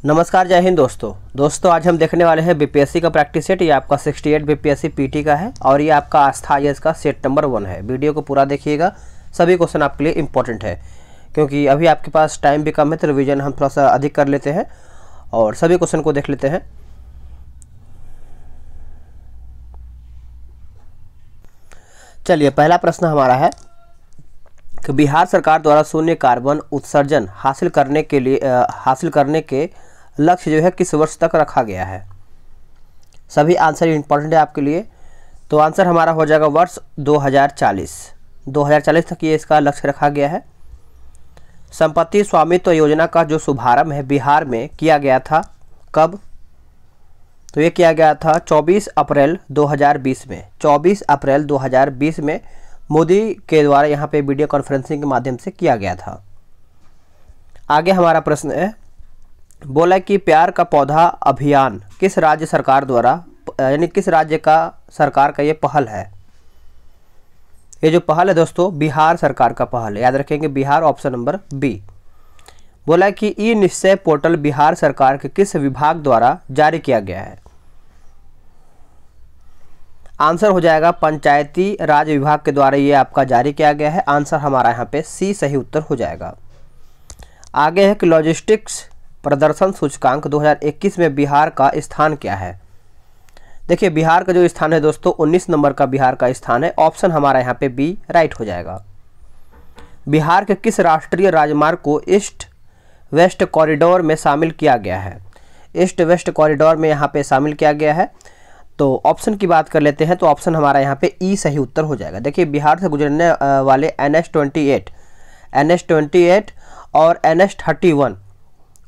नमस्कार, जय हिंद दोस्तों आज हम देखने वाले हैं बीपीएससी का प्रैक्टिस सेट। ये आपका 68 बीपीएससी पीटी का है और ये आपका आस्था आईएएस का सेट नंबर 1 है। वीडियो को पूरा देखिएगा, सभी क्वेश्चन आपके लिए इंपॉर्टेंट है क्योंकि अभी आपके पास टाइम भी कम है, तो रिविजन हम थोड़ा सा अधिक कर लेते हैं और सभी क्वेश्चन को देख लेते हैं। चलिए, पहला प्रश्न हमारा है कि बिहार सरकार द्वारा शून्य कार्बन उत्सर्जन हासिल करने के लक्ष्य जो है किस वर्ष तक रखा गया है। सभी आंसर इंपॉर्टेंट है आपके लिए, तो आंसर हमारा हो जाएगा वर्ष 2040 तक ये इसका लक्ष्य रखा गया है। संपत्ति स्वामित्व योजना का जो शुभारंभ है बिहार में किया गया था, कब? तो ये किया गया था 24 अप्रैल 2020 में। 24 अप्रैल 2020 में मोदी के द्वारा यहाँ पे वीडियो कॉन्फ्रेंसिंग के माध्यम से किया गया था। आगे हमारा प्रश्न है, बोला कि प्यार का पौधा अभियान किस राज्य सरकार द्वारा, यानी किस राज्य का सरकार का ये पहल है। ये जो पहल है दोस्तों, बिहार सरकार का पहल है, याद रखेंगे बिहार, ऑप्शन नंबर बी। बोला कि ई निश्चय पोर्टल बिहार सरकार के किस विभाग द्वारा जारी किया गया है। आंसर हो जाएगा पंचायती राज विभाग के द्वारा ये आपका जारी किया गया है। आंसर हमारा यहाँ पे सी सही उत्तर हो जाएगा। आगे है कि लॉजिस्टिक्स प्रदर्शन सूचकांक 2021 में बिहार का स्थान क्या है। देखिए, बिहार का जो स्थान है दोस्तों 19 नंबर का बिहार का स्थान है। ऑप्शन हमारा यहाँ पे बी राइट हो जाएगा। बिहार के किस राष्ट्रीय राजमार्ग को ईस्ट वेस्ट कॉरिडोर में शामिल किया गया है। ईस्ट वेस्ट कॉरिडोर में यहाँ पे शामिल किया गया है, तो ऑप्शन की बात कर लेते हैं तो ऑप्शन हमारा यहाँ पे ई सही उत्तर हो जाएगा। देखिए, बिहार से गुजरने वाले NH-28 और NH-31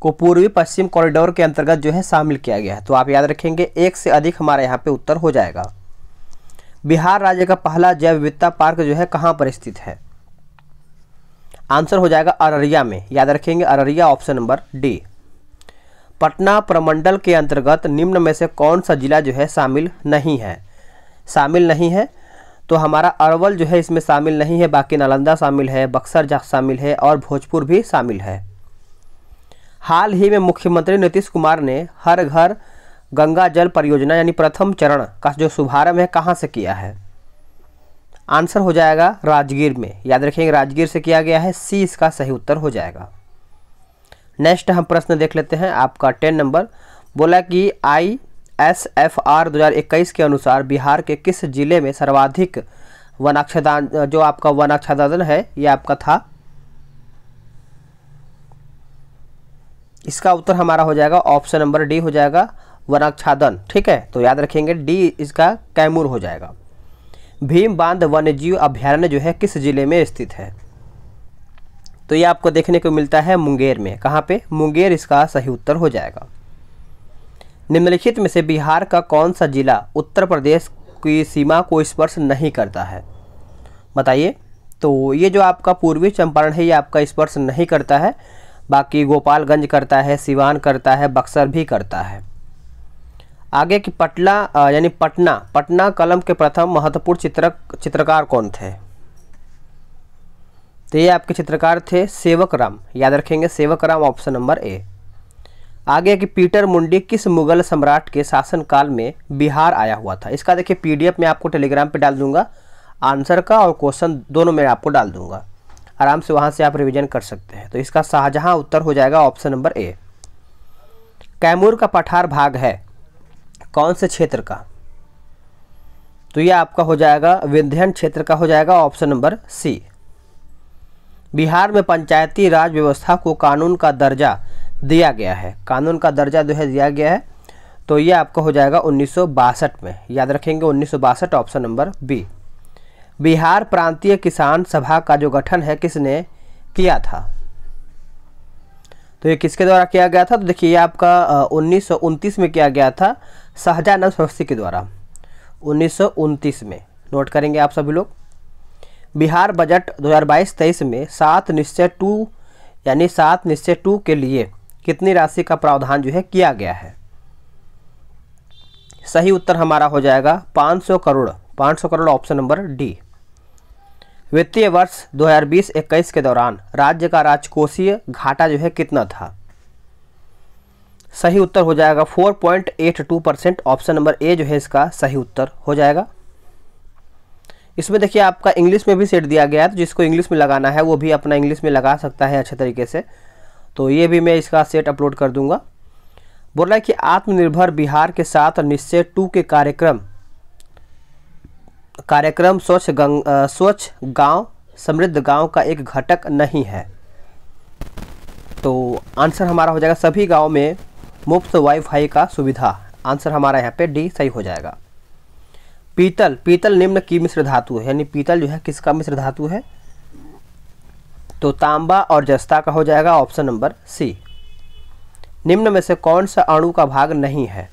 को पूर्वी पश्चिम कॉरिडोर के अंतर्गत जो है शामिल किया गया है, तो आप याद रखेंगे एक से अधिक हमारा यहाँ पे उत्तर हो जाएगा। बिहार राज्य का पहला जैव विविधता पार्क जो है कहाँ पर स्थित है। आंसर हो जाएगा अररिया में, याद रखेंगे Araria, option number D. Patna प्रमंडल के अंतर्गत निम्न में से कौन सा जिला जो है शामिल नहीं है। तो हमारा अरवल जो है इसमें शामिल नहीं है, बाकी नालंदा शामिल है, बक्सर शामिल है और भोजपुर भी शामिल है। हाल ही में मुख्यमंत्री नीतीश कुमार ने हर घर गंगा जल परियोजना यानी प्रथम चरण का जो शुभारंभ है कहाँ से किया है। आंसर हो जाएगा राजगीर में, याद रखेंगे राजगीर से किया गया है। सी इसका सही उत्तर हो जाएगा। नेक्स्ट हम प्रश्न देख लेते हैं आपका 10 नंबर। बोला कि ISFR 2021 के अनुसार बिहार के किस जिले में सर्वाधिक वनाच्छादन, जो आपका वनाच्छादन है ये आपका था। इसका उत्तर हमारा हो जाएगा ऑप्शन नंबर डी हो जाएगा, वनाच्छादन। ठीक है, तो याद रखेंगे डी इसका कैमूर हो जाएगा। भीम बांध वन्यजीव अभयारण्य जो है किस जिले में स्थित है। तो ये आपको देखने को मिलता है मुंगेर में। कहाँ पे? मुंगेर इसका सही उत्तर हो जाएगा। निम्नलिखित में से बिहार का कौन सा जिला उत्तर प्रदेश की सीमा को स्पर्श नहीं करता है, बताइए। तो ये जो आपका पूर्वी चंपारण है ये आपका स्पर्श नहीं करता है, बाकी गोपालगंज करता है, सिवान करता है, बक्सर भी करता है। आगे की पटना कलम के प्रथम महत्वपूर्ण चित्रकार कौन थे। तो ये आपके चित्रकार थे सेवक राम, याद रखेंगे सेवक राम, ऑप्शन नंबर ए। आगे कि पीटर मुंडी किस मुगल सम्राट के शासनकाल में बिहार आया हुआ था। इसका देखिए PDF में आपको टेलीग्राम पे डाल दूंगा, आंसर का और क्वेश्चन दोनों में आपको डाल दूंगा, आराम से वहां से आप रिवीजन कर सकते हैं। तो इसका शाहजहां उत्तर हो जाएगा, ऑप्शन नंबर ए। कैमूर का पठार भाग है कौन से क्षेत्र का। तो यह आपका हो जाएगा विंध्याचल क्षेत्र का हो जाएगा, ऑप्शन नंबर सी। बिहार में पंचायती राज व्यवस्था को कानून का दर्जा दिया गया है, कानून का दर्जा जो है दिया गया है, तो ये आपका हो जाएगा 1962 में, याद रखेंगे 1962, ऑप्शन नंबर बी। बिहार प्रांतीय किसान सभा का जो गठन है किसने किया था। तो ये किसके द्वारा किया गया था। तो देखिए ये आपका 1929 में किया गया था, शाहजहां सरस्वती के द्वारा, 1929 में, नोट करेंगे आप सभी लोग। बिहार बजट 2022-23 में 7 निश्चय 2 यानी 7 निश्चय 2 के लिए कितनी राशि का प्रावधान जो है किया गया है। सही उत्तर हमारा हो जाएगा 500 करोड़, ऑप्शन नंबर डी। वित्तीय वर्ष 2020-21 के दौरान राज्य का राजकोषीय घाटा जो है कितना था। सही उत्तर हो जाएगा 4.82%। ऑप्शन नंबर ए जो है इसका सही उत्तर हो जाएगा। इसमें देखिए आपका इंग्लिश में भी सेट दिया गया है, तो जिसको इंग्लिश में लगाना है वो भी अपना इंग्लिश में लगा सकता है अच्छे तरीके से। तो ये भी मैं इसका सेट अपलोड कर दूंगा। बोल रहा है कि आत्मनिर्भर बिहार के साथ निश्चय 2 के कार्यक्रम स्वच्छ गांव समृद्ध गांव का एक घटक नहीं है। तो आंसर हमारा हो जाएगा सभी गांव में मुफ्त वाईफाई का सुविधा। आंसर हमारा यहाँ पे डी सही हो जाएगा। पीतल निम्न की मिश्र धातु है, यानी पीतल जो है किसका मिश्र धातु है? तो तांबा और जस्ता का हो जाएगा। Option number C. निम्न में से कौन सा अणु का भाग नहीं है?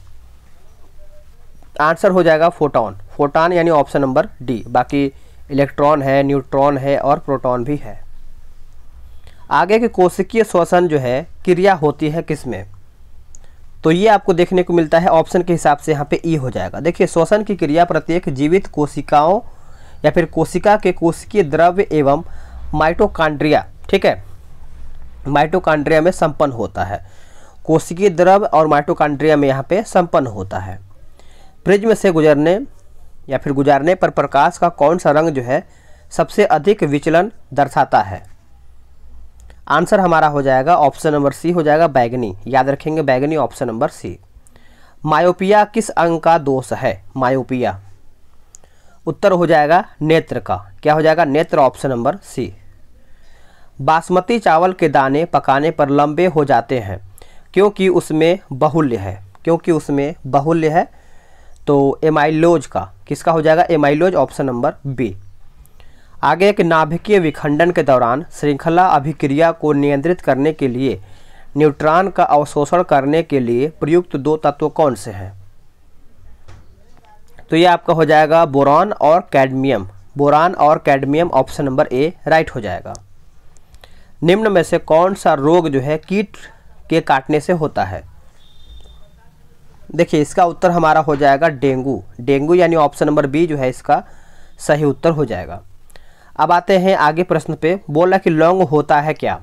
आंसर हो जाएगा फोटॉन यानी ऑप्शन नंबर डी। बाकी इलेक्ट्रॉन है, न्यूट्रॉन है और प्रोटॉन भी है। आगे के कोशिकीय श्वसन जो है क्रिया होती है किसमें? तो ये आपको देखने को मिलता है ऑप्शन के हिसाब से यहाँ पे ई हो जाएगा। देखिए श्वसन की क्रिया प्रत्येक जीवित कोशिकाओं या फिर कोशिका के कोशिकीय द्रव्य एवं माइटोकॉन्ड्रिया, ठीक है, माइटोकॉन्ड्रिया में संपन्न होता है। कोशिकीय द्रव्य और माइटोकॉन्ड्रिया में यहाँ पे संपन्न होता है। प्रिज्म से गुजारने पर प्रकाश का कौन सा रंग जो है सबसे अधिक विचलन दर्शाता है? आंसर हमारा हो जाएगा ऑप्शन नंबर सी हो जाएगा, बैगनी। याद रखेंगे बैगनी, ऑप्शन नंबर सी। मायोपिया किस अंग का दोष है? मायोपिया उत्तर हो जाएगा नेत्र का। क्या हो जाएगा? नेत्र, ऑप्शन नंबर सी। बासमती चावल के दाने पकाने पर लंबे हो जाते हैं क्योंकि उसमें बाहुल्य है। तो एमाइलोज का, किसका हो जाएगा? Amylose, option number B. आगे एक नाभिकीय विखंडन के दौरान श्रृंखला अभिक्रिया को नियंत्रित करने के लिए न्यूट्रॉन का अवशोषण करने के लिए प्रयुक्त 2 तत्व कौन से हैं? तो ये आपका हो जाएगा बोरान और कैडमियम। ऑप्शन नंबर ए राइट हो जाएगा। निम्न में से कौन सा रोग जो है कीट के काटने से होता है? देखिए इसका उत्तर हमारा हो जाएगा डेंगू यानी ऑप्शन नंबर बी जो है इसका सही उत्तर हो जाएगा। अब आते हैं आगे प्रश्न पे। बोला कि लौंग होता है क्या?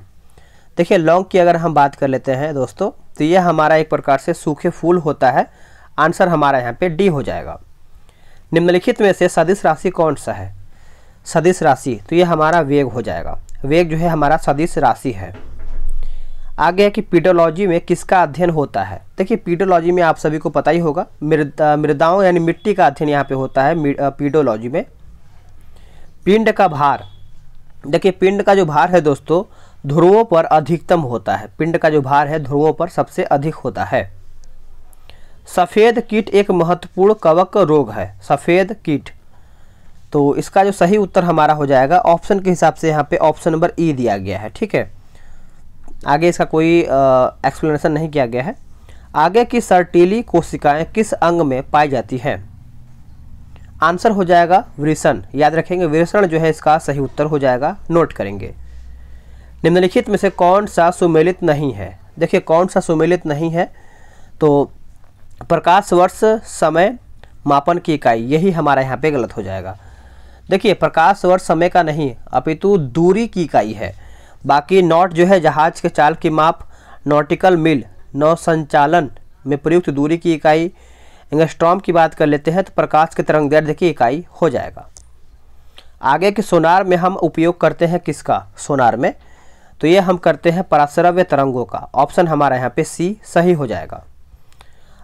देखिए लौंग की अगर हम बात कर लेते हैं दोस्तों, तो यह हमारा एक प्रकार से सूखे फूल होता है। आंसर हमारा यहाँ पे डी हो जाएगा। निम्नलिखित में से सदिश राशि कौन सा है? सदिश राशि, तो ये हमारा वेग हो जाएगा। वेग जो है हमारा सदिश राशि है। आगे है कि पीडोलॉजी में किसका अध्ययन होता है? देखिए पीडोलॉजी में आप सभी को पता ही होगा, मृदाओं यानी मिट्टी का अध्ययन यहाँ पे होता है पीडोलॉजी में। पिंड का भार, देखिए पिंड का जो भार है दोस्तों ध्रुवों पर अधिकतम होता है। पिंड का जो भार है ध्रुवों पर सबसे अधिक होता है। सफ़ेद कीट एक महत्वपूर्ण कवक रोग है। सफ़ेद कीट, तो इसका जो सही उत्तर हमारा हो जाएगा ऑप्शन के हिसाब से यहाँ पे ऑप्शन नंबर ई दिया गया है, ठीक है। आगे इसका कोई एक्सप्लेनेशन नहीं किया गया है। आगे की सर्टीली कोशिकाएं किस अंग में पाई जाती हैं? आंसर हो जाएगा वृषण। याद रखेंगे वृषण जो है इसका सही उत्तर हो जाएगा, नोट करेंगे। निम्नलिखित में से कौन सा सुमेलित नहीं है? देखिए कौन सा सुमेलित नहीं है, तो प्रकाश वर्ष समय मापन की इकाई, यही हमारा यहाँ पे गलत हो जाएगा। देखिए प्रकाश वर्ष समय का नहीं अपितु दूरी की इकाई है। बाकी नॉट जो है जहाज के चाल की माप, नॉटिकल मील नौ संचालन में प्रयुक्त दूरी की इकाई, एंगस्ट्रॉम की बात कर लेते हैं तो प्रकाश के तरंग दैर्ध्य की इकाई हो जाएगा। आगे के सोनार में हम उपयोग करते हैं किसका? सोनार में तो ये हम करते हैं पराश्रव्य तरंगों का। ऑप्शन हमारा यहाँ पे सी सही हो जाएगा।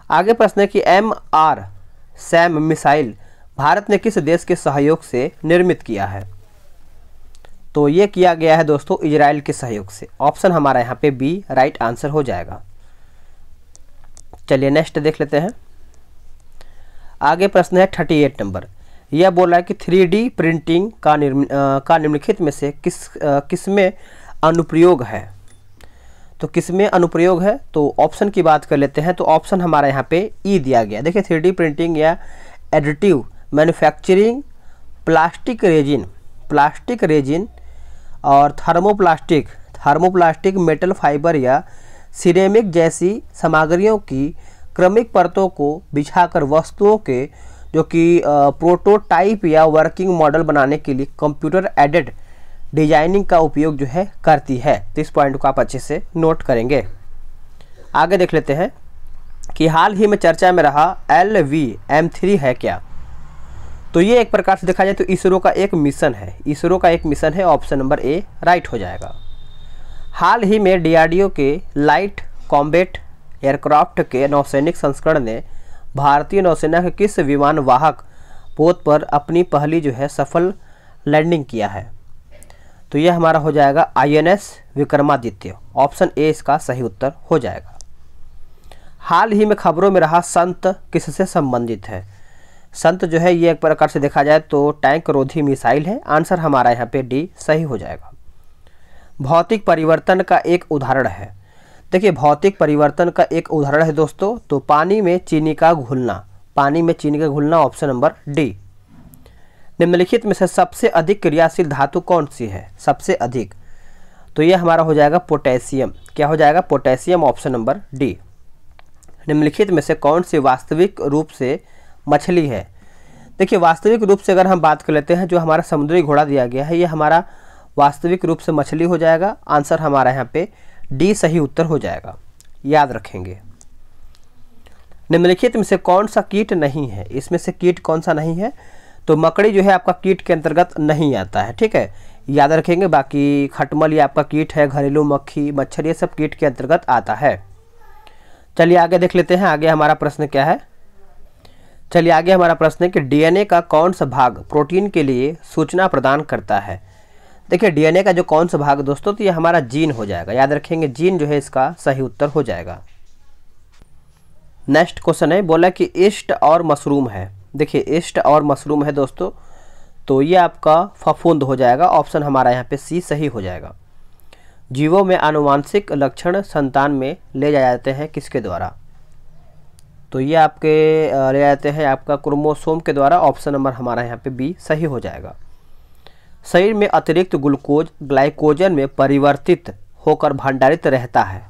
आगे प्रश्न है कि MR सैम मिसाइल भारत ने किस देश के सहयोग से निर्मित किया है? तो ये किया गया है दोस्तों इजराइल के सहयोग से। ऑप्शन हमारा यहाँ पे बी राइट आंसर हो जाएगा। चलिए नेक्स्ट देख लेते हैं। आगे प्रश्न है 38 नंबर। यह बोला है कि 3D प्रिंटिंग का निम्नलिखित में से किसमें अनुप्रयोग है? तो किसमें अनुप्रयोग है, तो ऑप्शन की बात कर लेते हैं। तो ऑप्शन हमारा यहाँ पे ई दिया गया। देखिए 3D प्रिंटिंग या एडिटिव मैन्युफैक्चरिंग, प्लास्टिक रेजिन और थर्मोप्लास्टिक मेटल फाइबर या सिरेमिक जैसी सामग्रियों की क्रमिक परतों को बिछाकर वस्तुओं के जो कि प्रोटोटाइप या वर्किंग मॉडल बनाने के लिए कंप्यूटर एडेड डिजाइनिंग का उपयोग जो है करती है। तो इस पॉइंट को आप अच्छे से नोट करेंगे। आगे देख लेते हैं। कि हाल ही में चर्चा में रहा LVM-3 है क्या? तो ये एक प्रकार से देखा जाए तो इसरो का एक मिशन है, इसरो का एक मिशन है। ऑप्शन नंबर ए राइट हो जाएगा। हाल ही में DRDO के लाइट कॉम्बैट एयरक्राफ्ट के नौसैनिक संस्करण ने भारतीय नौसेना के किस विमान वाहक पोत पर अपनी पहली जो है सफल लैंडिंग किया है? तो यह हमारा हो जाएगा INS विक्रमादित्य। ऑप्शन ए इसका सही उत्तर हो जाएगा। हाल ही में खबरों में रहा संत किससे संबंधित है? संत जो है ये एक प्रकार से देखा जाए तो टैंक रोधी मिसाइल है। आंसर हमारा यहाँ पे डी सही हो जाएगा। भौतिक परिवर्तन का एक उदाहरण है। देखिए भौतिक परिवर्तन का एक उदाहरण है दोस्तों, तो पानी में चीनी का घुलना, पानी में चीनी का घुलना। Option number D. निम्नलिखित में से सबसे अधिक क्रियाशील धातु कौन सी है? सबसे अधिक, तो यह हमारा हो जाएगा पोटेशियम। क्या हो जाएगा? पोटेशियम। Option number D. निम्नलिखित में से कौन सी वास्तविक रूप से मछली है? देखिए वास्तविक रूप से अगर हम बात कर लेते हैं, जो हमारा समुद्री घोड़ा दिया गया है ये हमारा वास्तविक रूप से मछली हो जाएगा। आंसर हमारा यहाँ पे डी सही उत्तर हो जाएगा, याद रखेंगे। निम्नलिखित में से कौन सा कीट नहीं है? इसमें से कीट कौन सा नहीं है? तो मकड़ी जो है आपका कीट के अंतर्गत नहीं आता है, ठीक है, याद रखेंगे। बाकी खटमल ये आपका कीट है, घरेलू मक्खी, मच्छर ये सब कीट के अंतर्गत आता है। चलिए आगे देख लेते हैं, आगे हमारा प्रश्न क्या है। चलिए आगे हमारा प्रश्न है कि DNA का कौन सा भाग प्रोटीन के लिए सूचना प्रदान करता है? देखिए DNA का जो कौन सा भाग दोस्तों, तो ये हमारा जीन हो जाएगा, याद रखेंगे। जीन जो है इसका सही उत्तर हो जाएगा। नेक्स्ट क्वेश्चन है, बोला कि ईस्ट और मशरूम है। देखिए ईस्ट और मशरूम है दोस्तों, तो ये आपका फफूंद हो जाएगा। ऑप्शन हमारा यहाँ पे सी सही हो जाएगा। जीवों में आनुवांशिक लक्षण संतान में ले जाए जाते हैं किसके द्वारा? तो ये आपके ले जाते हैं आपका क्रोमोसोम के द्वारा। ऑप्शन नंबर हमारा यहाँ पे बी सही हो जाएगा। शरीर में अतिरिक्त ग्लूकोज ग्लाइकोजन में परिवर्तित होकर भंडारित रहता है।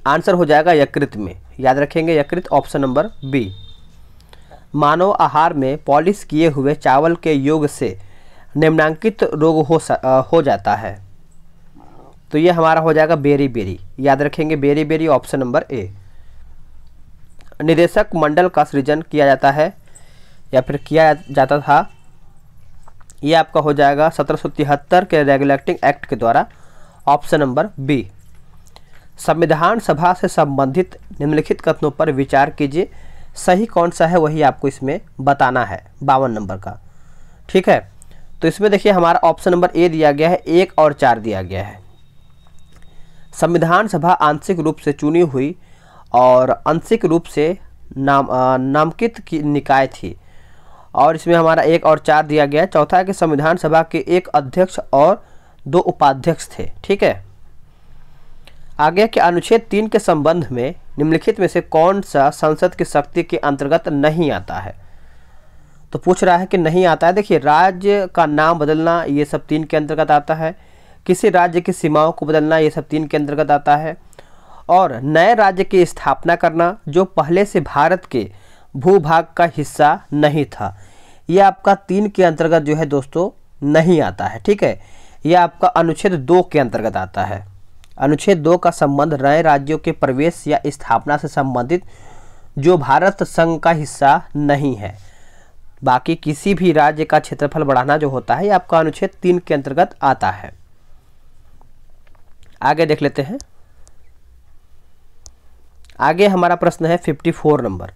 आंसर हो जाएगा यकृत में, याद रखेंगे यकृत। Option number B. मानव आहार में पॉलिश किए हुए चावल के योग से निम्नांकित रोग हो जाता है। तो ये हमारा हो जाएगा बेरी, याद रखेंगे बेरी। ऑप्शन नंबर ए। निदेशक मंडल का सृजन किया जाता है या फिर किया जाता था, ये आपका हो जाएगा 1773 के रेगुलेटिंग एक्ट के द्वारा। Option number B. संविधान सभा से संबंधित निम्नलिखित कथनों पर विचार कीजिए, सही कौन सा है वही आपको इसमें बताना है। 52 नंबर का, ठीक है। तो इसमें देखिए हमारा ऑप्शन नंबर ए दिया गया है, 1 और 4 दिया गया है। संविधान सभा आंशिक रूप से चुनी हुई और आंशिक रूप से नामांकित की निकाय थी, और इसमें हमारा 1 और 4 दिया गया है। चौथा है कि संविधान सभा के 1 अध्यक्ष और 2 उपाध्यक्ष थे, ठीक है। आगे के अनुच्छेद 3 के संबंध में निम्नलिखित में से कौन सा संसद की शक्ति के अंतर्गत नहीं आता है? तो पूछ रहा है कि नहीं आता है। देखिए राज्य का नाम बदलना ये सब 3 के अंतर्गत आता है, किसी राज्य की सीमाओं को बदलना ये सब 3 के अंतर्गत आता है, और नए राज्य की स्थापना करना जो पहले से भारत के भूभाग का हिस्सा नहीं था, ये आपका 3 के अंतर्गत जो है दोस्तों नहीं आता है, ठीक है। यह आपका अनुच्छेद 2 के अंतर्गत आता है। अनुच्छेद 2 का संबंध नए राज्यों के प्रवेश या स्थापना से संबंधित जो भारत संघ का हिस्सा नहीं है। बाकी किसी भी राज्य का क्षेत्रफल बढ़ाना जो होता है ये आपका अनुच्छेद 3 के अंतर्गत आता है। आगे देख लेते हैं। आगे हमारा प्रश्न है 54 नंबर।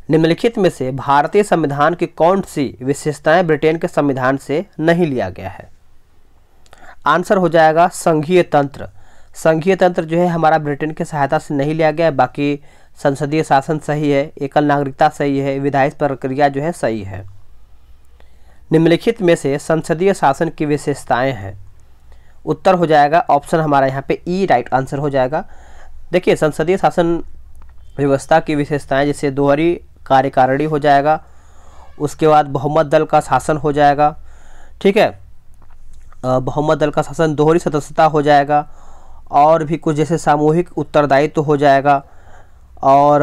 निम्नलिखित में से भारतीय संविधान की कौन सी विशेषताएं ब्रिटेन के संविधान से नहीं लिया गया है? आंसर हो जाएगा संघीय तंत्र। संघीय तंत्र जो है हमारा ब्रिटेन की सहायता से नहीं लिया गया है। बाकी संसदीय शासन सही है, एकल नागरिकता सही है, विधायी प्रक्रिया जो है सही है। निम्नलिखित में से संसदीय शासन की विशेषताएं हैं, उत्तर हो जाएगा ऑप्शन हमारा यहाँ पे ई राइट आंसर हो जाएगा। देखिए संसदीय शासन व्यवस्था की विशेषताएं जैसे दोहरी कार्यकारिणी हो जाएगा, उसके बाद बहुमत दल का शासन हो जाएगा, ठीक है। बहुमत दल का शासन, दोहरी सदस्यता हो जाएगा, और भी कुछ जैसे सामूहिक उत्तरदायित्व हो जाएगा, और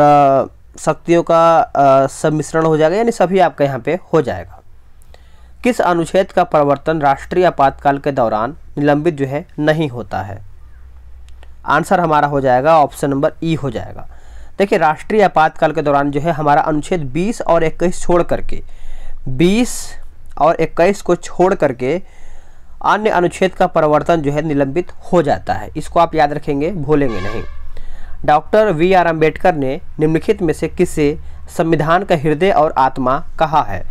शक्तियों का सम्मिश्रण हो जाएगा, यानी सभी आपका यहाँ पे हो जाएगा। किस अनुच्छेद का प्रवर्तन राष्ट्रीय आपातकाल के दौरान निलंबित जो है नहीं होता है? आंसर हमारा हो जाएगा ऑप्शन नंबर ई हो जाएगा। देखिए राष्ट्रीय आपातकाल के दौरान जो है हमारा अनुच्छेद 20 और 21 छोड़ करके 20 और 21 को छोड़ करके अन्य अनुच्छेद का परिवर्तन जो है निलंबित हो जाता है। इसको आप याद रखेंगे, भूलेंगे नहीं। Doctor VR. अम्बेडकर ने निम्नलिखित में से किसे संविधान का हृदय और आत्मा कहा है?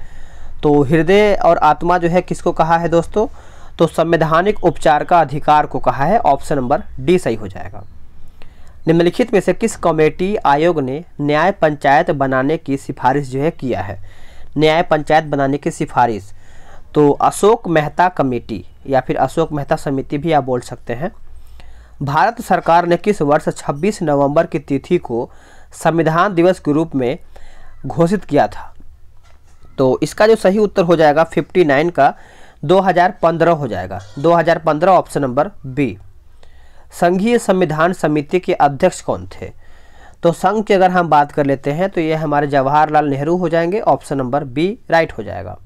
तो हृदय और आत्मा जो है किसको कहा है दोस्तों? तो संवैधानिक उपचार का अधिकार को कहा है। ऑप्शन नंबर डी सही हो जाएगा। निम्नलिखित में से किस कमेटी आयोग ने न्याय पंचायत बनाने की सिफारिश जो है किया है? न्याय पंचायत बनाने की सिफारिश तो अशोक मेहता कमेटी या फिर अशोक मेहता समिति भी आप बोल सकते हैं। भारत सरकार ने किस वर्ष 26 नवंबर की तिथि को संविधान दिवस के रूप में घोषित किया था? तो इसका जो सही उत्तर हो जाएगा 59 का 2015 हो जाएगा। 2015 ऑप्शन नंबर बी। संघीय संविधान समिति के अध्यक्ष कौन थे? तो संघ की अगर हम बात कर लेते हैं तो ये हमारे जवाहरलाल नेहरू हो जाएंगे। ऑप्शन नंबर बी राइट हो जाएगा।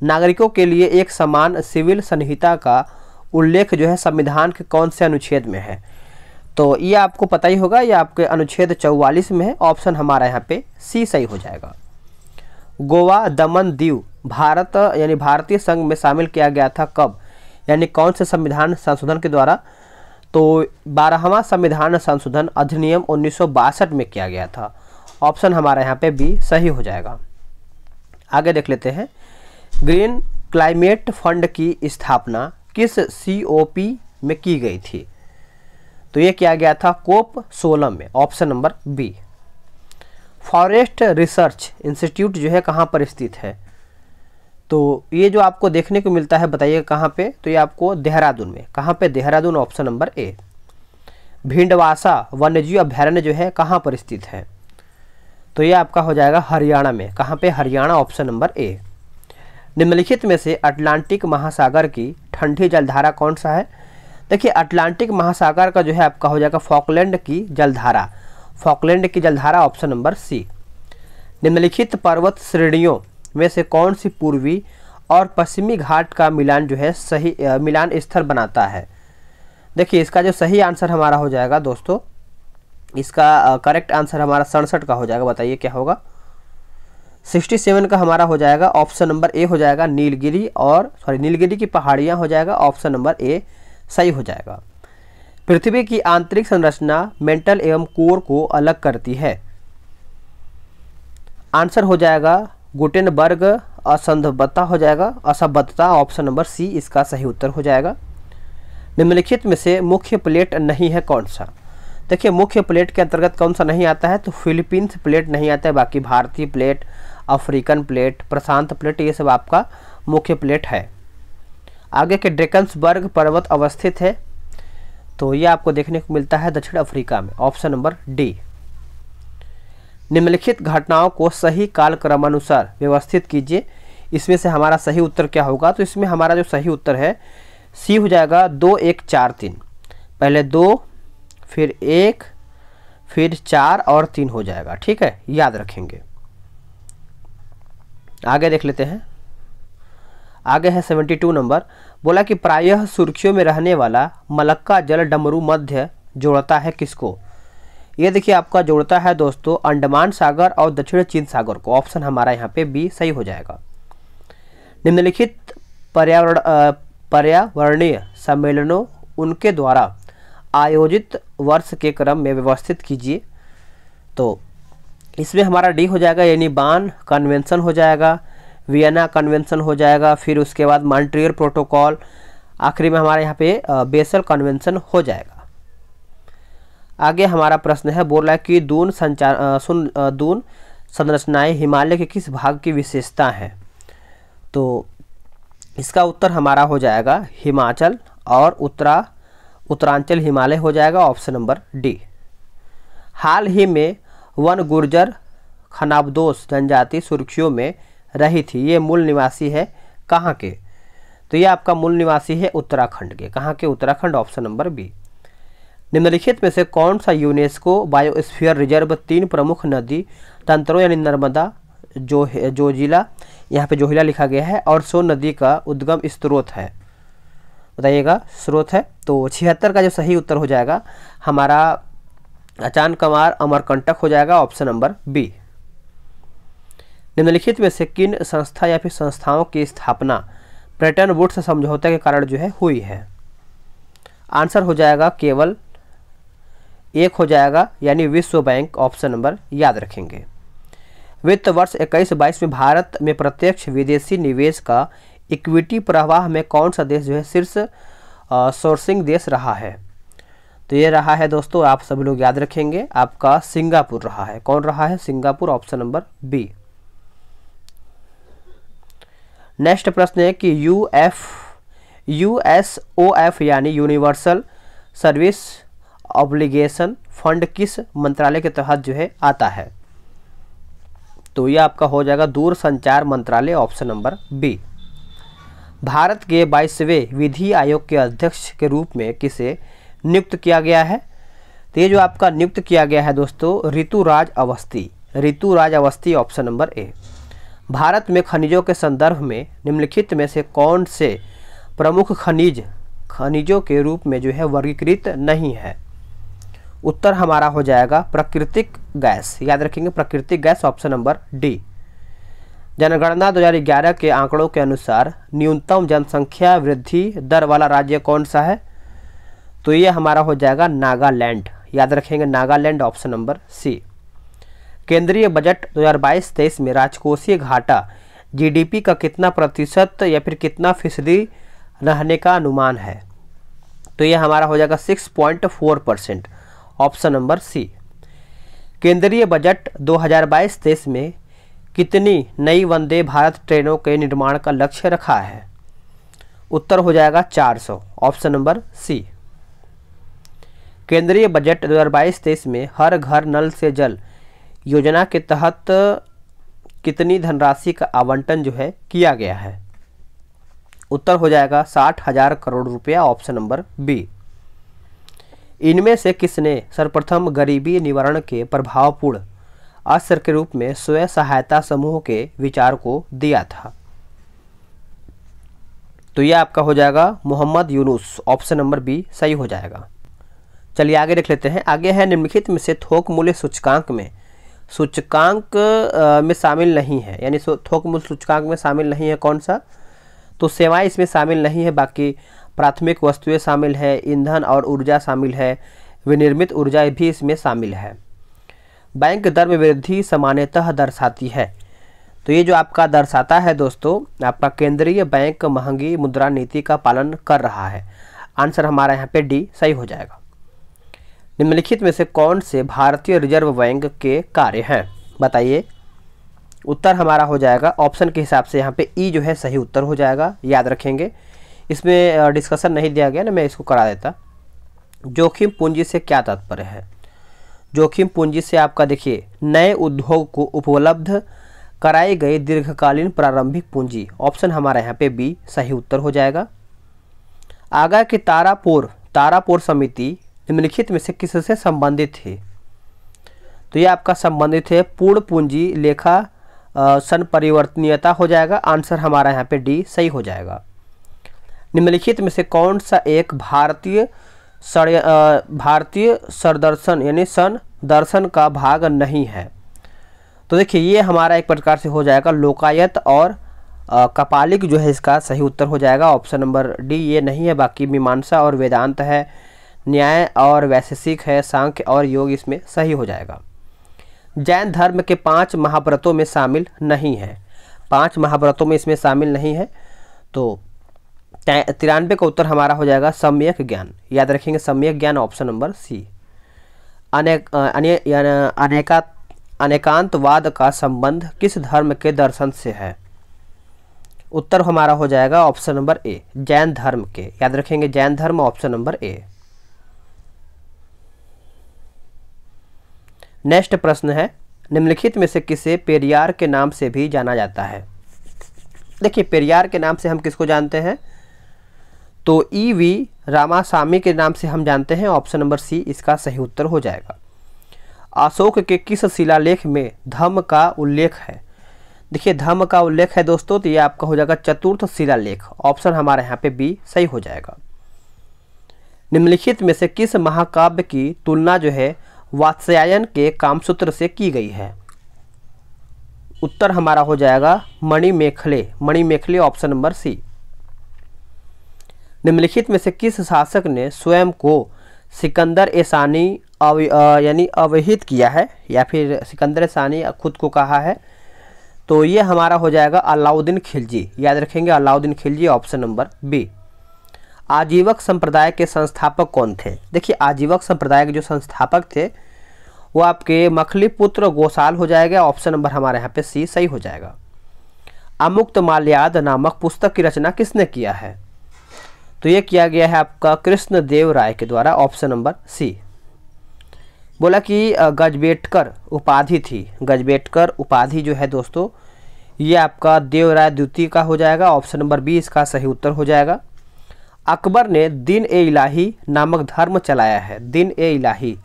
नागरिकों के लिए एक समान सिविल संहिता का उल्लेख जो है संविधान के कौन से अनुच्छेद में है? तो ये आपको पता ही होगा, ये आपके अनुच्छेद 44 में है। ऑप्शन हमारा यहाँ पे सी सही हो जाएगा। गोवा दमन दीव भारत यानी भारतीय संघ में शामिल किया गया था कब? यानी कौन से संविधान संशोधन के द्वारा? तो 12वां संविधान संशोधन अधिनियम 1962 में किया गया था। ऑप्शन हमारा यहाँ पे बी सही हो जाएगा। आगे देख लेते हैं। ग्रीन क्लाइमेट फंड की स्थापना किस COP में की गई थी? तो ये किया गया था COP 16 में। Option number B. Forest research institute जो है कहाँ पर स्थित है? तो ये जो आपको देखने को मिलता है बताइए कहाँ पे? तो ये आपको देहरादून में। कहाँ पे? Dehradun. Option number A. Bhindawas वन्यजीव अभ्यारण्य जो है कहाँ पर स्थित है? तो ये आपका हो जाएगा हरियाणा में। कहाँ पे? हरियाणा। Option number A. निम्नलिखित में से अटलांटिक महासागर की ठंडी जलधारा कौन सा है? देखिए अटलांटिक महासागर का जो है आपका हो जाएगा फॉकलैंड की जलधारा। फॉकलैंड की जलधारा। Option number C. निम्नलिखित पर्वत श्रेणियों में से कौन सी पूर्वी और पश्चिमी घाट का मिलान जो है सही मिलान स्थल बनाता है? देखिए इसका जो सही आंसर हमारा हो जाएगा दोस्तों, इसका करेक्ट आंसर हमारा 67 का हो जाएगा। बताइए क्या होगा? 67 का हमारा हो जाएगा ऑप्शन नंबर ए हो जाएगा। नीलगिरी और नीलगिरी की पहाड़ियाँ हो जाएगा। ऑप्शन नंबर ए सही हो जाएगा। पृथ्वी की आंतरिक संरचना मेंटल एवं कोर को अलग करती है। आंसर हो जाएगा गुटेनबर्ग असंबद्धता हो जाएगा। असंबद्धता। ऑप्शन नंबर सी इसका सही उत्तर हो जाएगा। निम्नलिखित में से मुख्य प्लेट नहीं है कौन सा? देखिए मुख्य प्लेट के अंतर्गत कौन सा नहीं आता है? तो फिलीपींस प्लेट नहीं आता है। बाकी भारतीय प्लेट, अफ्रीकन प्लेट, प्रशांत प्लेट ये सब आपका मुख्य प्लेट है। आगे के ड्रेकन्सबर्ग पर्वत अवस्थित है तो ये आपको देखने को मिलता है दक्षिण अफ्रीका में। Option number D. निम्नलिखित घटनाओं को सही कालक्रमानुसार व्यवस्थित कीजिए। इसमें से हमारा सही उत्तर क्या होगा? तो इसमें हमारा जो सही उत्तर है सी हो जाएगा 2 1 4 3। पहले 2 फिर 1 फिर 4 और 3 हो जाएगा। ठीक है, याद रखेंगे। आगे देख लेते हैं। आगे है 72 नंबर। बोला कि प्रायः सुर्खियों में रहने वाला मलक्का जल डमरू मध्य जोड़ता है किसको? ये देखिए आपका जोड़ता है दोस्तों अंडमान सागर और दक्षिण चीन सागर को। ऑप्शन हमारा यहाँ पे बी सही हो जाएगा। निम्नलिखित पर्यावरणीय सम्मेलनों उनके द्वारा आयोजित वर्ष के क्रम में व्यवस्थित कीजिए। तो इसमें हमारा डी हो जाएगा यानी बान कन्वेंशन हो जाएगा, वियना कन्वेंशन हो जाएगा, फिर उसके बाद मॉन्ट्रियल प्रोटोकॉल, आखिरी में हमारे यहाँ पे बेसल कन्वेंशन हो जाएगा। आगे हमारा प्रश्न है, बोल रहा है कि दून संरचनाएं हिमालय के किस भाग की विशेषता है? तो इसका उत्तर हमारा हो जाएगा हिमाचल और उत्तरांचल हिमालय हो जाएगा। Option number D. हाल ही में वन गुर्जर खनाबदोश जनजाति सुर्खियों में रही थी। ये मूल निवासी है कहाँ के? तो ये आपका मूल निवासी है उत्तराखंड के। कहाँ के? उत्तराखंड। Option number B. निम्नलिखित में से कौन सा यूनेस्को बायोस्फीयर रिजर्व 3 प्रमुख नदी तंत्रों यानी नर्मदा, जोजिला, यहाँ पे जोहिला लिखा गया है, और सोन नदी का उद्गम स्रोत है? बताइएगा स्रोत है। तो 76 का जो सही उत्तर हो जाएगा हमारा अचानकमार अमरकंटक हो जाएगा ऑप्शन नंबर बी। निम्नलिखित में से किन संस्था या फिर संस्थाओं की स्थापना ब्रेटन वुड्स समझौते के कारण जो है हुई है? आंसर हो जाएगा केवल एक हो जाएगा, यानी विश्व बैंक, ऑप्शन नंबर याद रखेंगे। वित्त वर्ष 21-22 में भारत में प्रत्यक्ष विदेशी निवेश का इक्विटी प्रवाह में कौन सा देश जो है शीर्ष सोर्सिंग देश रहा है? तो ये रहा है दोस्तों, आप सभी लोग याद रखेंगे, आपका सिंगापुर रहा है। कौन रहा है? Singapore, option number B. Next प्रश्न है कि यूएसओएफ यानी यूनिवर्सल सर्विस ऑब्लिगेशन फंड किस मंत्रालय के तहत जो है आता है? तो ये आपका हो जाएगा दूरसंचार मंत्रालय, ऑप्शन नंबर बी। भारत के 22वें विधि आयोग के अध्यक्ष के रूप में किसे नियुक्त किया गया है? तो ये जो आपका नियुक्त किया गया है दोस्तों, Rituraj Awasthi, option number A. भारत में खनिजों के संदर्भ में निम्नलिखित में से कौन से प्रमुख खनिजों के रूप में जो है वर्गीकृत नहीं है? उत्तर हमारा हो जाएगा प्राकृतिक गैस, याद रखेंगे, प्राकृतिक गैस, ऑप्शन नंबर डी। जनगणना 2011 के आंकड़ों के अनुसार न्यूनतम जनसंख्या वृद्धि दर वाला राज्य कौन सा है? तो ये हमारा हो जाएगा नागालैंड, याद रखेंगे, नागालैंड, ऑप्शन नंबर सी। केंद्रीय बजट 2022-23 में राजकोषीय घाटा जीडीपी का कितना प्रतिशत या फिर कितना फीसदी रहने का अनुमान है? तो ये हमारा हो जाएगा 6.4%, ऑप्शन नंबर सी। केंद्रीय बजट 2022-23 में कितनी नई वंदे भारत ट्रेनों के निर्माण का लक्ष्य रखा है? उत्तर हो जाएगा 400, ऑप्शन नंबर सी। केंद्रीय बजट 2022-23 में हर घर नल से जल योजना के तहत कितनी धनराशि का आवंटन जो है किया गया है? उत्तर हो जाएगा 60,000 करोड़ रुपया, ऑप्शन नंबर बी। इनमें से किसने सर्वप्रथम गरीबी निवारण के प्रभावपूर्ण अस्त्र के रूप में स्वयं सहायता समूह के विचार को दिया था? तो यह आपका हो जाएगा Mohammad Yunus, option number B सही हो जाएगा। चलिए आगे देख लेते हैं। आगे है निम्नलिखित में से थोक मूल्य सूचकांक में शामिल नहीं है, यानी थोक मूल्य सूचकांक में शामिल नहीं है कौन सा? तो सेवाएं इसमें शामिल नहीं है, बाकी प्राथमिक वस्तुएं शामिल है, ईंधन और ऊर्जा शामिल है, विनिर्मित ऊर्जा भी इसमें शामिल है। बैंक दर में वृद्धि सामान्यतः दर्शाती है, तो ये जो आपका दर्शाता है दोस्तों, आपका केंद्रीय बैंक महंगी मुद्रा नीति का पालन कर रहा है। आंसर हमारा यहाँ पे डी सही हो जाएगा। निम्नलिखित में से कौन से भारतीय रिजर्व बैंक के कार्य हैं? बताइए। उत्तर हमारा हो जाएगा ऑप्शन के हिसाब से यहाँ पे ई जो है सही उत्तर हो जाएगा, याद रखेंगे। इसमें डिस्कशन नहीं दिया गया ना, मैं इसको करा देता। जोखिम पूंजी से क्या तात्पर्य है? जोखिम पूंजी से आपका देखिए नए उद्योग को उपलब्ध कराई गई दीर्घकालीन प्रारंभिक पूंजी, ऑप्शन हमारा यहाँ पे बी सही उत्तर हो जाएगा। आगा की तारापोर समिति निम्नलिखित में से किससे संबंधित थी? तो ये आपका संबंधित है पूर्ण पूंजी लेखा संपरिवर्तनीयता हो जाएगा। आंसर हमारा यहाँ पे डी सही हो जाएगा। निम्नलिखित में से कौन सा एक भारतीय सरदर्शन यानी सन दर्शन का भाग नहीं है? तो देखिए ये हमारा एक प्रकार से हो जाएगा लोकायत और कपालिक जो है इसका सही उत्तर हो जाएगा, ऑप्शन नंबर डी ये नहीं है। बाकी मीमांसा और वेदांत है, न्याय और वैशेषिक है, सांख्य और योग इसमें सही हो जाएगा। जैन धर्म के 5 महाव्रतों में शामिल नहीं है, 5 महाव्रतों में इसमें शामिल नहीं है, तो 93 का उत्तर हमारा हो जाएगा सम्यक ज्ञान, याद रखेंगे सम्यक ज्ञान, ऑप्शन नंबर सी। अनेकांतवाद का संबंध किस धर्म के दर्शन से है? उत्तर हमारा हो जाएगा ऑप्शन नंबर ए जैन धर्म के, याद रखेंगे जैन धर्म, ऑप्शन नंबर ए। नेक्स्ट प्रश्न है निम्नलिखित में से किसे पेरियार के नाम से भी जाना जाता है? देखिए पेरियार के नाम से हम किसको जानते हैं? तो ईवी रामासामी के नाम से हम जानते हैं, ऑप्शन नंबर सी इसका सही उत्तर हो जाएगा। अशोक के किस शिलालेख में धम्म का उल्लेख है? देखिए धम्म का उल्लेख है दोस्तों, तो ये आपका हो जाएगा चतुर्थ शिलालेख, ऑप्शन हमारे यहाँ पे बी सही हो जाएगा। निम्नलिखित में से किस महाकाव्य की तुलना जो है वात्स्यायन के कामसूत्र से की गई है? उत्तर हमारा हो जाएगा मणिमेखले। मणिमेखले ऑप्शन नंबर सी। निम्नलिखित में से किस शासक ने स्वयं को सिकंदर ए सानी यानी अवहित किया है, या फिर सिकंदर सानी खुद को कहा है? तो ये हमारा हो जाएगा अलाउद्दीन खिलजी। याद रखेंगे Alauddin Khilji option number B. Ajivaka संप्रदाय के संस्थापक कौन थे? देखिए आजीवक संप्रदाय के जो संस्थापक थे वो आपके मखली पुत्र गोसाल हो जाएगा। ऑप्शन नंबर हमारे यहाँ पे सी सही हो जाएगा। अमुक्त माल्याद नामक पुस्तक की रचना किसने किया है? तो ये किया गया है आपका कृष्णदेव राय के द्वारा। Option number C. बोला कि गजबेटकर उपाधि थी। गजबेटकर उपाधि जो है दोस्तों ये आपका देवराय द्वितीय का हो जाएगा। ऑप्शन नंबर बी इसका सही उत्तर हो जाएगा। अकबर ने दिन ए इलाही नामक धर्म चलाया है। दिन ए इलाही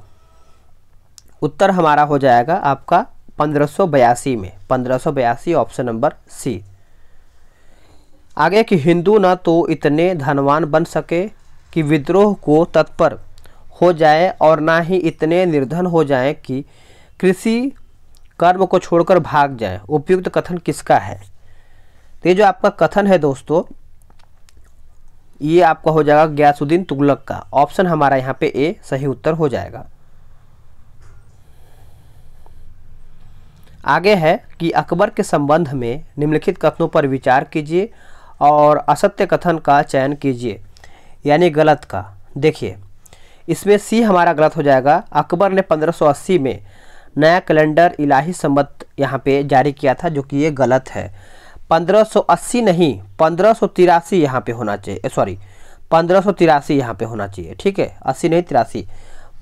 उत्तर हमारा हो जाएगा आपका 1582 में। 1582 ऑप्शन नंबर सी। आगे कि हिंदू न तो इतने धनवान बन सके कि विद्रोह को तत्पर हो जाए और ना ही इतने निर्धन हो जाएं कि कृषि कर्म को छोड़कर भाग जाएं। उपयुक्त कथन किसका है? तो ये जो आपका कथन है दोस्तों ये आपका हो जाएगा गयासुद्दीन तुगलक का। ऑप्शन हमारा यहाँ पे ए सही उत्तर हो जाएगा। आगे है कि अकबर के संबंध में निम्नलिखित कथनों पर विचार कीजिए और असत्य कथन का चयन कीजिए, यानी गलत का। देखिए इसमें सी हमारा गलत हो जाएगा। अकबर ने 1580 में नया कैलेंडर इलाही संवत यहाँ पे जारी किया था, जो कि ये गलत है। 1580 नहीं 1583 यहाँ पे होना चाहिए, सॉरी 1583 यहाँ पे होना चाहिए। ठीक है 80 नहीं 83।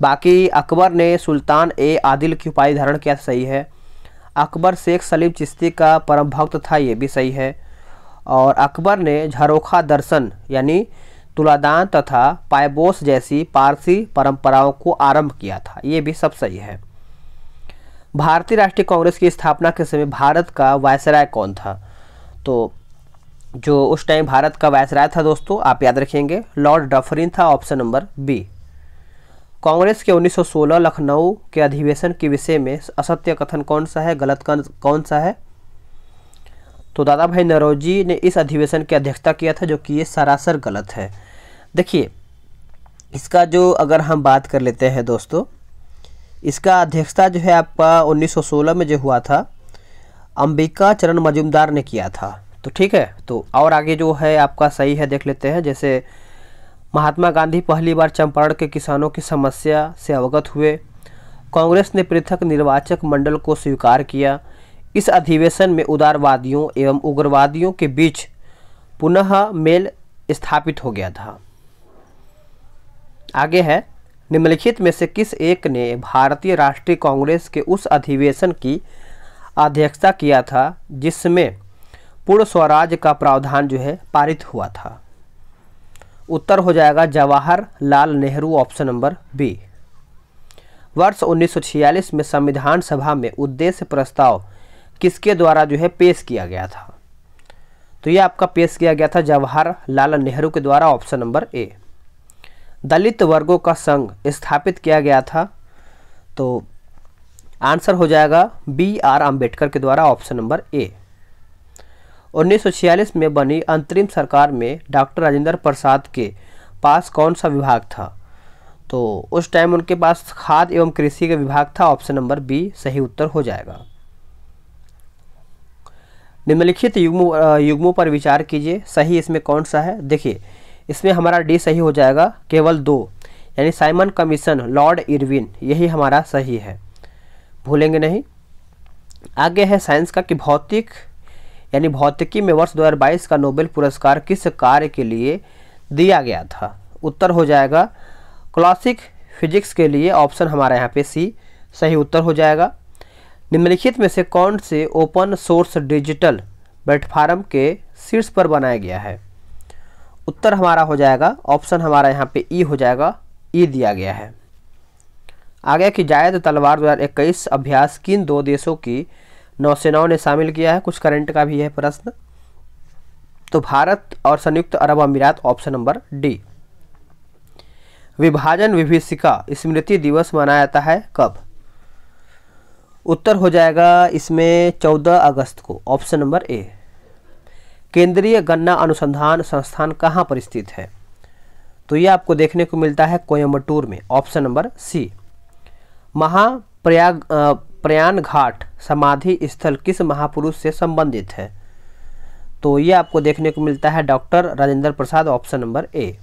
बाकी अकबर ने सुल्तान ए आदिल की उपाधि धारण किया, सही है। अकबर शेख सलीम चिश्ती का परम भक्त था, ये भी सही है। और अकबर ने झरोखा दर्शन यानी तुलादान तथा पायबोस जैसी पारसी परंपराओं को आरंभ किया था, ये भी सब सही है। भारतीय राष्ट्रीय कांग्रेस की स्थापना के समय भारत का वायसराय कौन था? तो जो उस टाइम भारत का वायसराय था दोस्तों आप याद रखेंगे लॉर्ड डफरिन था। Option number B. कांग्रेस के 1916 लखनऊ के अधिवेशन के विषय में असत्य कथन कौन सा है, गलत कौन सा है? तो दादा भाई नौरोजी ने इस अधिवेशन की अध्यक्षता किया था, जो कि ये सरासर गलत है। देखिए इसका जो अगर हम बात कर लेते हैं दोस्तों, इसका अध्यक्षता जो है आपका 1916 में जो हुआ था अंबिका चरण मजूमदार ने किया था। तो ठीक है, तो और आगे जो है आपका सही है देख लेते हैं। जैसे महात्मा गांधी पहली बार चंपारण के किसानों की समस्या से अवगत हुए। कांग्रेस ने पृथक निर्वाचक मंडल को स्वीकार किया। इस अधिवेशन में उदारवादियों एवं उग्रवादियों के बीच पुनः मेल स्थापित हो गया था। आगे है निम्नलिखित में से किस एक ने भारतीय राष्ट्रीय कांग्रेस के उस अधिवेशन की अध्यक्षता किया था जिसमें पूर्ण स्वराज का प्रावधान जो है पारित हुआ था? उत्तर हो जाएगा Jawaharlal Nehru. Option number B. वर्ष 1946 में संविधान सभा में उद्देश्य प्रस्ताव किसके द्वारा जो है पेश किया गया था? तो ये आपका पेश किया गया था जवाहरलाल नेहरू के द्वारा। ऑप्शन नंबर ए। दलित वर्गों का संघ स्थापित किया गया था, तो आंसर हो जाएगा बी आर अम्बेडकर के द्वारा। ऑप्शन नंबर ए। 1946 में बनी अंतरिम सरकार में डॉक्टर राजेंद्र प्रसाद के पास कौन सा विभाग था? तो उस टाइम उनके पास खाद्य एवं कृषि का विभाग था। ऑप्शन नंबर बी सही उत्तर हो जाएगा। निम्नलिखित युग्मों पर विचार कीजिए, सही इसमें कौन सा है? देखिए इसमें हमारा डी सही हो जाएगा, केवल 2 यानी साइमन कमीशन लॉर्ड इरविन, यही हमारा सही है, भूलेंगे नहीं। आगे है साइंस का कि भौतिकी में वर्ष 2022 का नोबेल पुरस्कार किस कार्य के लिए दिया गया था? उत्तर हो जाएगा क्लासिक फिजिक्स के लिए। ऑप्शन हमारा यहाँ पे सी सही उत्तर हो जाएगा। निम्नलिखित में से कौन से ओपन सोर्स डिजिटल प्लेटफॉर्म के शीर्ष पर बनाया गया है? उत्तर हमारा हो जाएगा ऑप्शन हमारा यहाँ पे ई हो जाएगा, ई दिया गया है। आगे की जायद तलवार 2021 अभ्यास किन 2 देशों की नौसेनाओं ने शामिल किया है? कुछ करंट का भी है प्रश्न। तो भारत और संयुक्त अरब अमीरात। Option number D. विभाजन विभीषिका स्मृति दिवस मनाया जाता है कब? उत्तर हो जाएगा इसमें 14 अगस्त को, ऑप्शन नंबर ए। केंद्रीय गन्ना अनुसंधान संस्थान कहाँ पर स्थित है? तो ये आपको देखने को मिलता है कोयम्बटूर में, ऑप्शन नंबर सी। प्रयाण घाट समाधि स्थल किस महापुरुष से संबंधित है? तो ये आपको देखने को मिलता है doctor Rajendra Prasad, option number ए।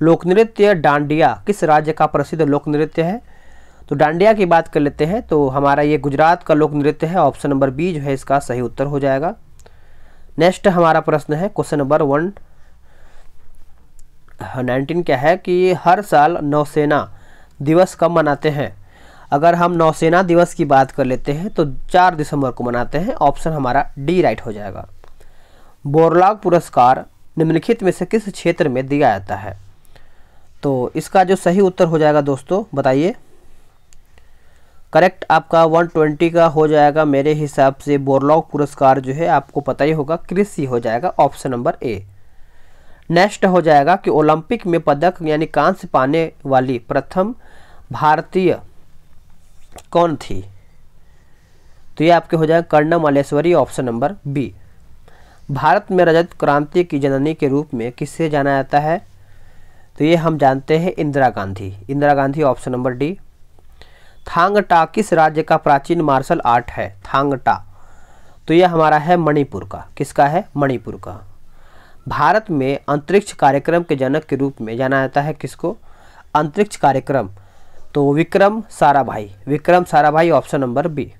लोकनृत्य डांडिया किस राज्य का प्रसिद्ध लोक नृत्य है? तो डांडिया की बात कर लेते हैं तो हमारा ये गुजरात का लोक नृत्य है, ऑप्शन नंबर बी जो है इसका सही उत्तर हो जाएगा। नेक्स्ट हमारा प्रश्न है क्वेश्चन नंबर 119 क्या है कि हर साल नौसेना दिवस कब मनाते हैं? अगर हम नौसेना दिवस की बात कर लेते हैं तो 4 दिसंबर को मनाते हैं, ऑप्शन हमारा डी राइट हो जाएगा। बोरलॉग पुरस्कार निम्नलिखित में से किस क्षेत्र में दिया जाता है? तो इसका जो सही उत्तर हो जाएगा दोस्तों बताइए। करेक्ट आपका 120 का हो जाएगा मेरे हिसाब से। बोरलॉग पुरस्कार जो है आपको पता ही होगा कृषि हो जाएगा, ऑप्शन नंबर ए। नेक्स्ट हो जाएगा कि ओलंपिक में पदक यानी कांस्य पाने वाली प्रथम भारतीय कौन थी? तो ये आपके हो जाएगा Karnam Malleswari, option number B. भारत में रजत क्रांति की जननी के रूप में किससे जाना जाता है? तो ये हम जानते हैं Indira Gandhi, Indira Gandhi, option number D. Thang Ta किस राज्य का प्राचीन मार्शल आर्ट है? थांग टा, तो ये हमारा है मणिपुर का। किसका है? मणिपुर का। भारत में अंतरिक्ष कार्यक्रम के जनक के रूप में जाना जाता है किसको? अंतरिक्ष कार्यक्रम, तो Vikram Sarabhai, Vikram Sarabhai, option number B.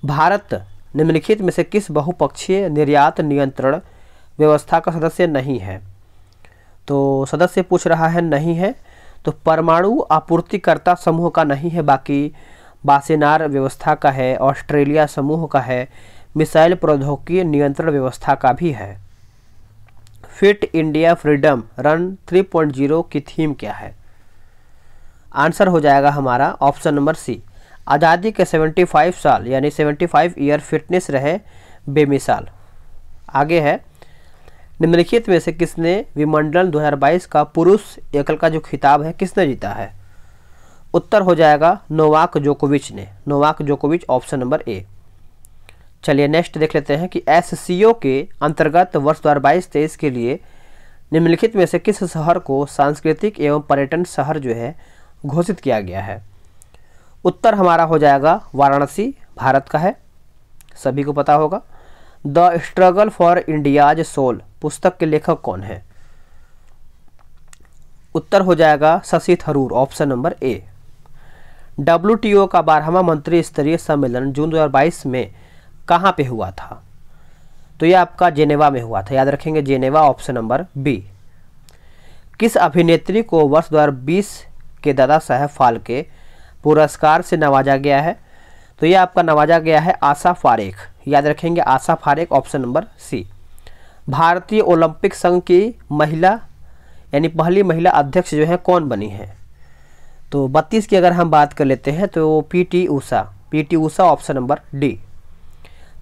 भारत निम्नलिखित में से किस बहुपक्षीय निर्यात नियंत्रण व्यवस्था का सदस्य नहीं है? तो सदस्य पूछ रहा है नहीं है, तो परमाणु आपूर्तिकर्ता समूह का नहीं है, बाकी बासेनार व्यवस्था का है, ऑस्ट्रेलिया समूह का है, मिसाइल प्रौद्योगिकी नियंत्रण व्यवस्था का भी है। फिट इंडिया फ्रीडम रन 3.0 की थीम क्या है? आंसर हो जाएगा हमारा ऑप्शन नंबर सी। आज़ादी के 75 साल यानी 75 ईयर फिटनेस रहे बेमिसाल। आगे है निम्नलिखित में से किसने विंबलडन 2022 का पुरुष एकल का जो खिताब है किसने जीता है? उत्तर हो जाएगा नोवाक जोकोविच ने, नोवाक जोकोविच, ऑप्शन नंबर ए। चलिए नेक्स्ट देख लेते हैं कि एससीओ के अंतर्गत वर्ष 2022-23 के लिए निम्नलिखित में से किस शहर को सांस्कृतिक एवं पर्यटन शहर जो है घोषित किया गया है? उत्तर हमारा हो जाएगा वाराणसी, भारत का है, सभी को पता होगा। The struggle for India's soul पुस्तक के लेखक कौन है? उत्तर हो जाएगा Shashi Tharoor, option number A. WTO का 12वां मंत्री स्तरीय सम्मेलन जून 2022 में कहाँ पे हुआ था? तो ये आपका जेनेवा में हुआ था, याद रखेंगे जेनेवा, ऑप्शन नंबर बी। किस अभिनेत्री को वर्ष 2020 के दादा साहेब फाल्के पुरस्कार से नवाजा गया है? तो ये आपका नवाजा गया है आशा फारेख, याद रखेंगे आशा फारेख, ऑप्शन नंबर सी। भारतीय ओलंपिक संघ की महिला यानी पहली महिला अध्यक्ष जो है कौन बनी है? तो 32 की अगर हम बात कर लेते हैं तो PT Usha, option number D.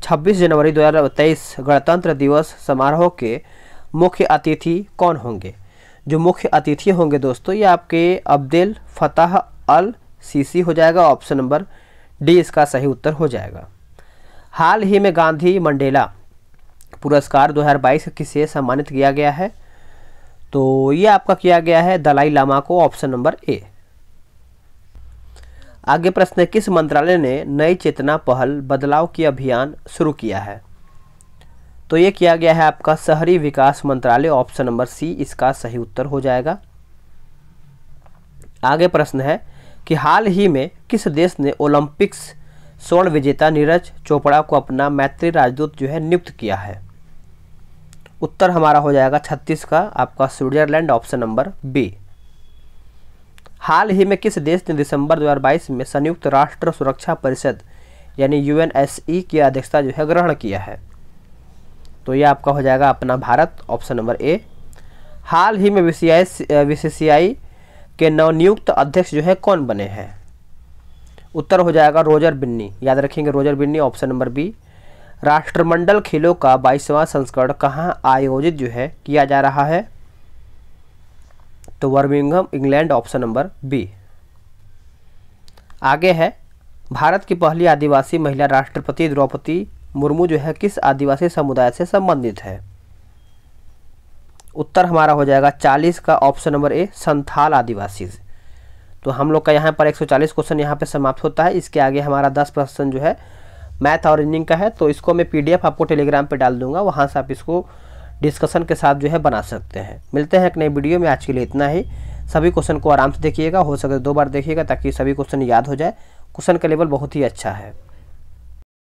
26 जनवरी 2023 गणतंत्र दिवस समारोह के मुख्य अतिथि कौन होंगे? जो मुख्य अतिथि होंगे दोस्तों ये आपके अब्देल फताह अल सीसी हो जाएगा, ऑप्शन नंबर डी इसका सही उत्तर हो जाएगा। हाल ही में गांधी मंडेला पुरस्कार 2022 किसे सम्मानित किया गया है? तो ये आपका किया गया है दलाई लामा को, ऑप्शन नंबर ए। आगे प्रश्न है किस मंत्रालय ने नई चेतना पहल बदलाव की अभियान शुरू किया है? तो ये किया गया है आपका शहरी विकास मंत्रालय, ऑप्शन नंबर सी इसका सही उत्तर हो जाएगा। आगे प्रश्न है कि हाल ही में किस देश ने ओलंपिक्स स्वर्ण विजेता नीरज चोपड़ा को अपना मैत्री राजदूत जो है नियुक्त किया है? उत्तर हमारा हो जाएगा 36 का आपका स्विट्जरलैंड, ऑप्शन नंबर बी। हाल ही में किस देश ने दिसंबर 2022 में संयुक्त राष्ट्र सुरक्षा परिषद यानी UNSC की अध्यक्षता जो है ग्रहण किया है? तो ये आपका हो जाएगा अपना भारत, ऑप्शन नंबर ए। हाल ही में BCCI के नवनियुक्त अध्यक्ष जो है कौन बने हैं? उत्तर हो जाएगा रोजर बिन्नी, याद रखेंगे Roger Binny, option number B. राष्ट्रमंडल खेलों का 22वां संस्करण कहाँ आयोजित जो है किया जा रहा है? तो Birmingham England option number B. आगे है, भारत की पहली आदिवासी महिला राष्ट्रपति द्रौपदी मुर्मू जो है किस आदिवासी समुदाय से संबंधित है? उत्तर हमारा हो जाएगा 40 का ऑप्शन नंबर ए, संथाल आदिवासी। तो हम लोग का यहाँ पर 140 क्वेश्चन यहाँ पे समाप्त होता है। इसके आगे हमारा 10 क्वेश्चन जो है मैथ और रीजनिंग का है, तो इसको मैं PDF आपको टेलीग्राम पे डाल दूंगा, वहाँ से आप इसको डिस्कशन के साथ जो है बना सकते हैं। मिलते हैं एक नई वीडियो में, आज के लिए इतना ही। सभी क्वेश्चन को आराम से देखिएगा, हो सके 2 बार देखिएगा ताकि सभी क्वेश्चन याद हो जाए। क्वेश्चन का लेवल बहुत ही अच्छा है।